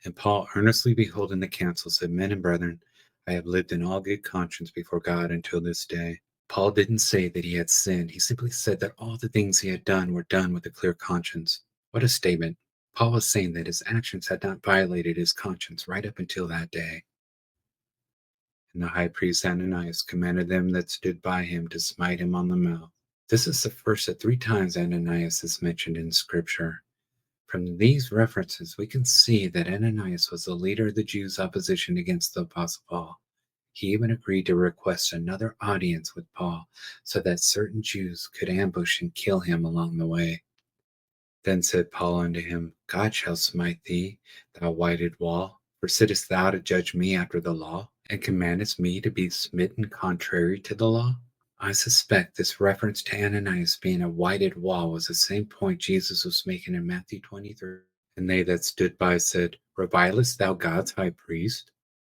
And Paul, earnestly beholding the council, said, Men and brethren, I have lived in all good conscience before God until this day. Paul didn't say that he had sinned. He simply said that all the things he had done were done with a clear conscience. What a statement. Paul was saying that his actions had not violated his conscience right up until that day. And the high priest Ananias commanded them that stood by him to smite him on the mouth. This is the first of 3 times Ananias is mentioned in Scripture. From these references, we can see that Ananias was the leader of the Jews' opposition against the Apostle Paul. He even agreed to request another audience with Paul so that certain Jews could ambush and kill him along the way. Then said Paul unto him, God shall smite thee, thou whited wall, for sittest thou to judge me after the law, and commandest me to be smitten contrary to the law? I suspect this reference to Ananias being a whited wall was the same point Jesus was making in Matthew 23. And they that stood by said, Revilest thou God's high priest?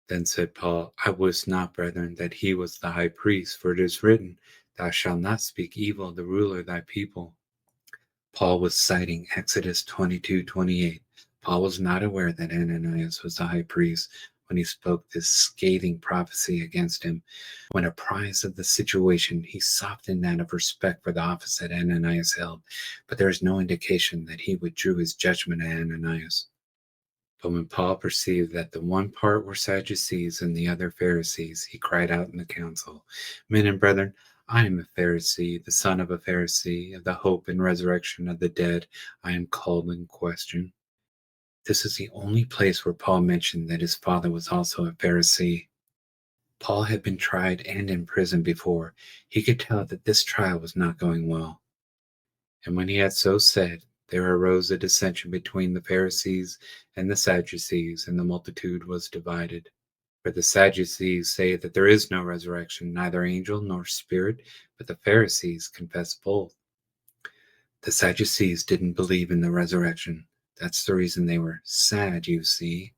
Then said Paul, I wist not, brethren, that he was the high priest, for it is written, Thou shalt not speak evil of the ruler of thy people. Paul was citing Exodus 22:28. Paul was not aware that Ananias was the high priest when he spoke this scathing prophecy against him. When apprised of the situation, he softened that of respect for the office that Ananias held, but there is no indication that he withdrew his judgment of Ananias. But when Paul perceived that the one part were Sadducees and the other Pharisees, he cried out in the council, Men and brethren, I am a Pharisee, the son of a Pharisee, of the hope and resurrection of the dead I am called in question. This is the only place where Paul mentioned that his father was also a Pharisee. Paul had been tried and in prison before. He could tell that this trial was not going well. And when he had so said, there arose a dissension between the Pharisees and the Sadducees, and the multitude was divided. For the Sadducees say that there is no resurrection, neither angel nor spirit, but the Pharisees confess both. The Sadducees didn't believe in the resurrection. That's the reason they were sad, you see.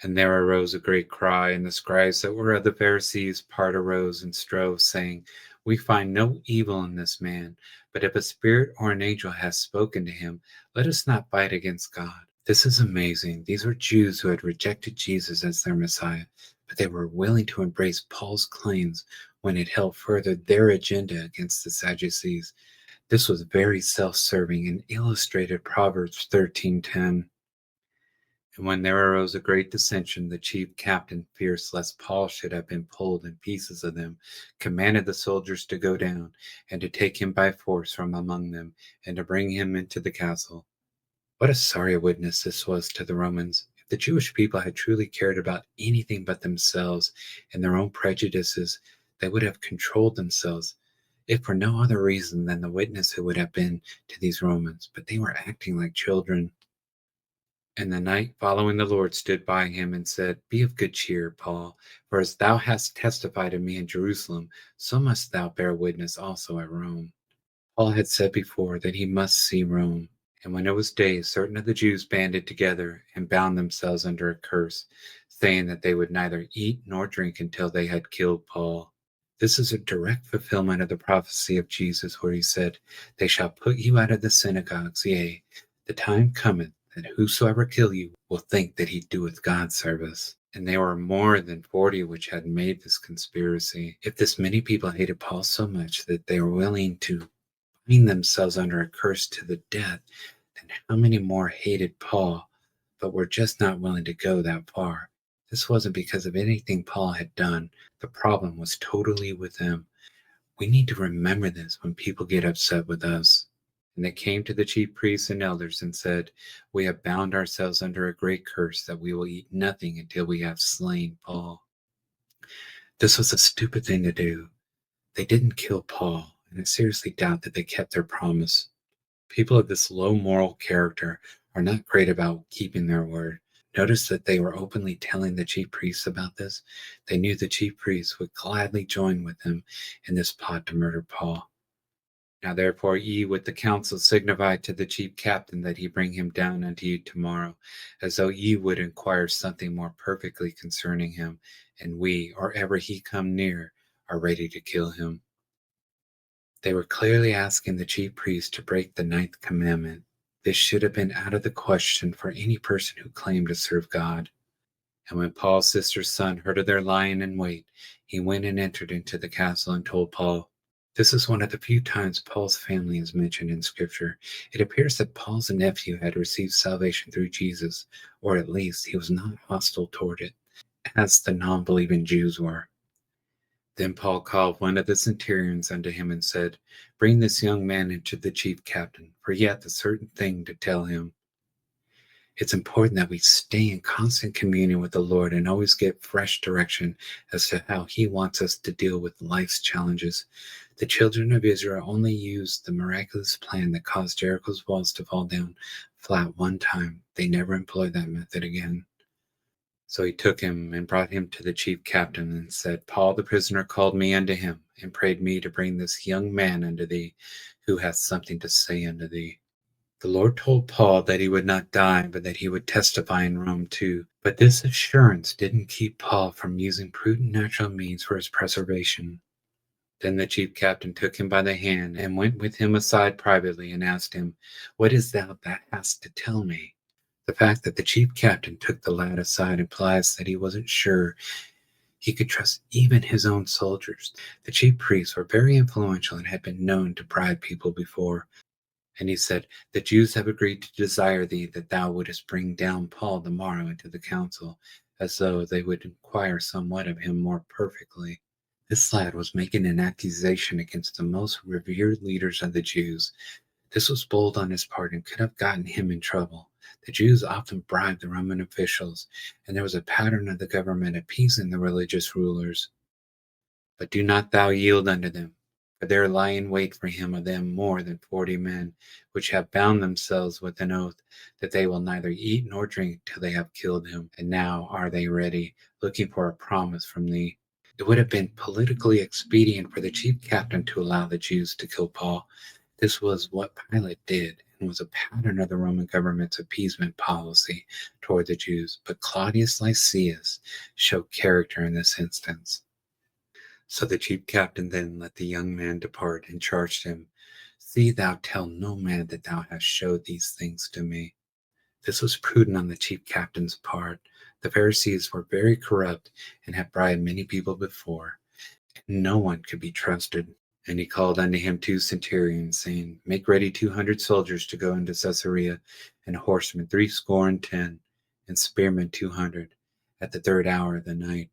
And there arose a great cry, and the scribes that were of the Pharisees part arose and strove, saying, We find no evil in this man, but if a spirit or an angel has spoken to him, let us not fight against God. This is amazing. These were Jews who had rejected Jesus as their Messiah, but they were willing to embrace Paul's claims when it helped further their agenda against the Sadducees. This was very self-serving and illustrated Proverbs 13:10. And when there arose a great dissension, the chief captain, fierce lest Paul should have been pulled in pieces of them, commanded the soldiers to go down, and to take him by force from among them, and to bring him into the castle. What a sorry witness this was to the Romans. If the Jewish people had truly cared about anything but themselves and their own prejudices, they would have controlled themselves, if for no other reason than the witness it would have been to these Romans. But they were acting like children. And the knight following the Lord stood by him and said, Be of good cheer, Paul, for as thou hast testified of me in Jerusalem, so must thou bear witness also at Rome. Paul had said before that he must see Rome. And when it was day, certain of the Jews banded together and bound themselves under a curse, saying that they would neither eat nor drink until they had killed Paul. This is a direct fulfillment of the prophecy of Jesus, where he said, They shall put you out of the synagogues, yea, the time cometh that whosoever kill you will think that he doeth God service. And there were more than 40 which had made this conspiracy. If this many people hated Paul so much that they were willing to bind themselves under a curse to the death, then how many more hated Paul, but were just not willing to go that far? This wasn't because of anything Paul had done. The problem was totally with them. We need to remember this when people get upset with us. And they came to the chief priests and elders and said, We have bound ourselves under a great curse that we will eat nothing until we have slain Paul. This was a stupid thing to do. They didn't kill Paul, and I seriously doubt that they kept their promise. People of this low moral character are not great about keeping their word. Notice that they were openly telling the chief priests about this. They knew the chief priests would gladly join with them in this plot to murder Paul. Now therefore ye with the council signify to the chief captain that he bring him down unto you tomorrow, as though ye would inquire something more perfectly concerning him, and we, or ever he come near, are ready to kill him. They were clearly asking the chief priest to break the 9th commandment. This should have been out of the question for any person who claimed to serve God. And when Paul's sister's son heard of their lying in wait, he went and entered into the castle and told Paul. This is one of the few times Paul's family is mentioned in Scripture. It appears that Paul's nephew had received salvation through Jesus, or at least he was not hostile toward it, as the non believing Jews were. Then Paul called one of the centurions unto him and said, Bring this young man into the chief captain, for he hath a certain thing to tell him. It's important that we stay in constant communion with the Lord and always get fresh direction as to how He wants us to deal with life's challenges. The children of Israel only used the miraculous plan that caused Jericho's walls to fall down flat one time. They never employed that method again. So he took him and brought him to the chief captain and said, Paul the prisoner called me unto him and prayed me to bring this young man unto thee, who hath something to say unto thee. The Lord told Paul that he would not die, but that he would testify in Rome too. But this assurance didn't keep Paul from using prudent natural means for his preservation. Then the chief captain took him by the hand and went with him aside privately and asked him, What is thou hast to tell me? The fact that the chief captain took the lad aside implies that he wasn't sure he could trust even his own soldiers. The chief priests were very influential and had been known to bribe people before. And he said, The Jews have agreed to desire thee that thou wouldest bring down Paul the morrow into the council, as though they would inquire somewhat of him more perfectly. This lad was making an accusation against the most revered leaders of the Jews. This was bold on his part and could have gotten him in trouble. The Jews often bribed the Roman officials, and there was a pattern of the government appeasing the religious rulers. But do not thou yield unto them, for there lie in wait for him of them more than 40 men, which have bound themselves with an oath that they will neither eat nor drink till they have killed him. And now are they ready, looking for a promise from thee. It would have been politically expedient for the chief captain to allow the Jews to kill Paul. This was what Pilate did and was a pattern of the Roman government's appeasement policy toward the Jews. But Claudius Lysias showed character in this instance. So the chief captain then let the young man depart and charged him, See thou tell no man that thou hast showed these things to me. This was prudent on the chief captain's part. The Pharisees were very corrupt and had bribed many people before, and no one could be trusted. And he called unto him 2 centurions, saying, Make ready 200 soldiers to go into Caesarea, and horsemen 70, and spearmen 200, at the 3rd hour of the night.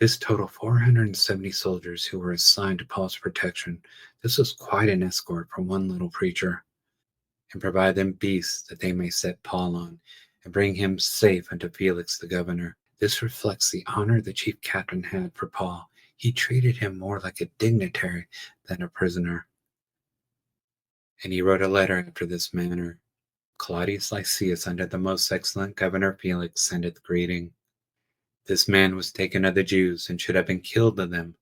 This totaled 470 soldiers who were assigned to Paul's protection. This was quite an escort for one little preacher. And provide them beasts that they may set Paul on, and bring him safe unto Felix the governor. This reflects the honor the chief captain had for Paul. He treated him more like a dignitary than a prisoner. And he wrote a letter after this manner. Claudius Lysias unto the most excellent governor Felix sendeth greeting. This man was taken of the Jews, and should have been killed of them.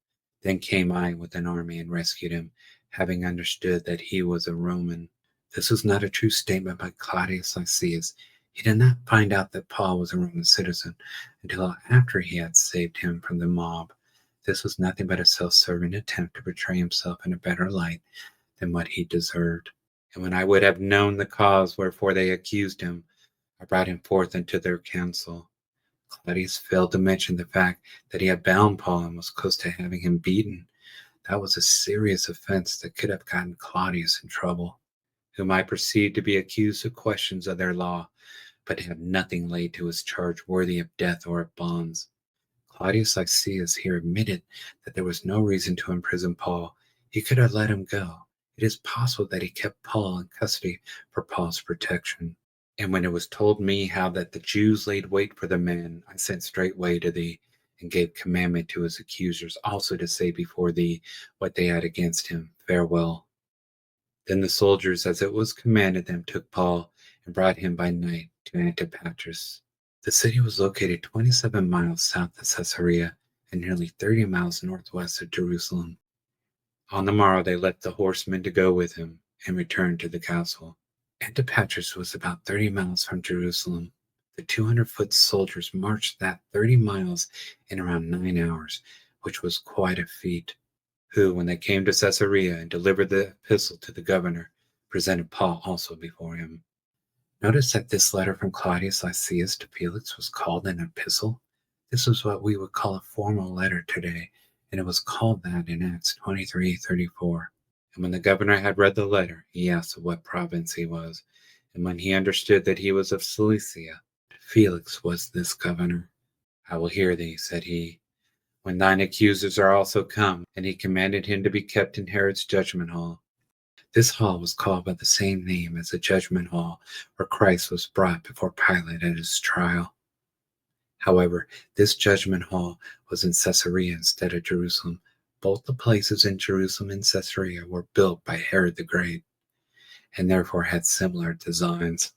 Then came I with an army and rescued him, having understood that he was a Roman. This was not a true statement by Claudius Lysias. He did not find out that Paul was a Roman citizen until after he had saved him from the mob. This was nothing but a self-serving attempt to portray himself in a better light than what he deserved. And when I would have known the cause wherefore they accused him, I brought him forth into their council. Claudius failed to mention the fact that he had bound Paul and was close to having him beaten. That was a serious offense that could have gotten Claudius in trouble, whom I perceived to be accused of questions of their law, but had nothing laid to his charge worthy of death or of bonds. Claudius Lysias here admitted that there was no reason to imprison Paul. He could have let him go. It is possible that he kept Paul in custody for Paul's protection. And when it was told me how that the Jews laid wait for the man, I sent straightway to thee, and gave commandment to his accusers also to say before thee what they had against him. Farewell. Then the soldiers, as it was commanded them, took Paul and brought him by night to Antipatris. The city was located 27 miles south of Caesarea and nearly 30 miles northwest of Jerusalem. On the morrow they left the horsemen to go with him and returned to the castle. Antipatris was about 30 miles from Jerusalem. The 200-foot soldiers marched that 30 miles in around 9 hours, which was quite a feat, who, when they came to Caesarea and delivered the epistle to the governor, presented Paul also before him. Notice that this letter from Claudius Lysias to Felix was called an epistle. This was what we would call a formal letter today, and it was called that in Acts 23:34. And when the governor had read the letter, he asked of what province he was. And when he understood that he was of Cilicia, Felix was this governor. I will hear thee, said he, when thine accusers are also come. And he commanded him to be kept in Herod's judgment hall. This hall was called by the same name as the judgment hall where Christ was brought before Pilate at his trial. However, this judgment hall was in Caesarea instead of Jerusalem. Both the places in Jerusalem and Caesarea were built by Herod the Great, and therefore had similar designs.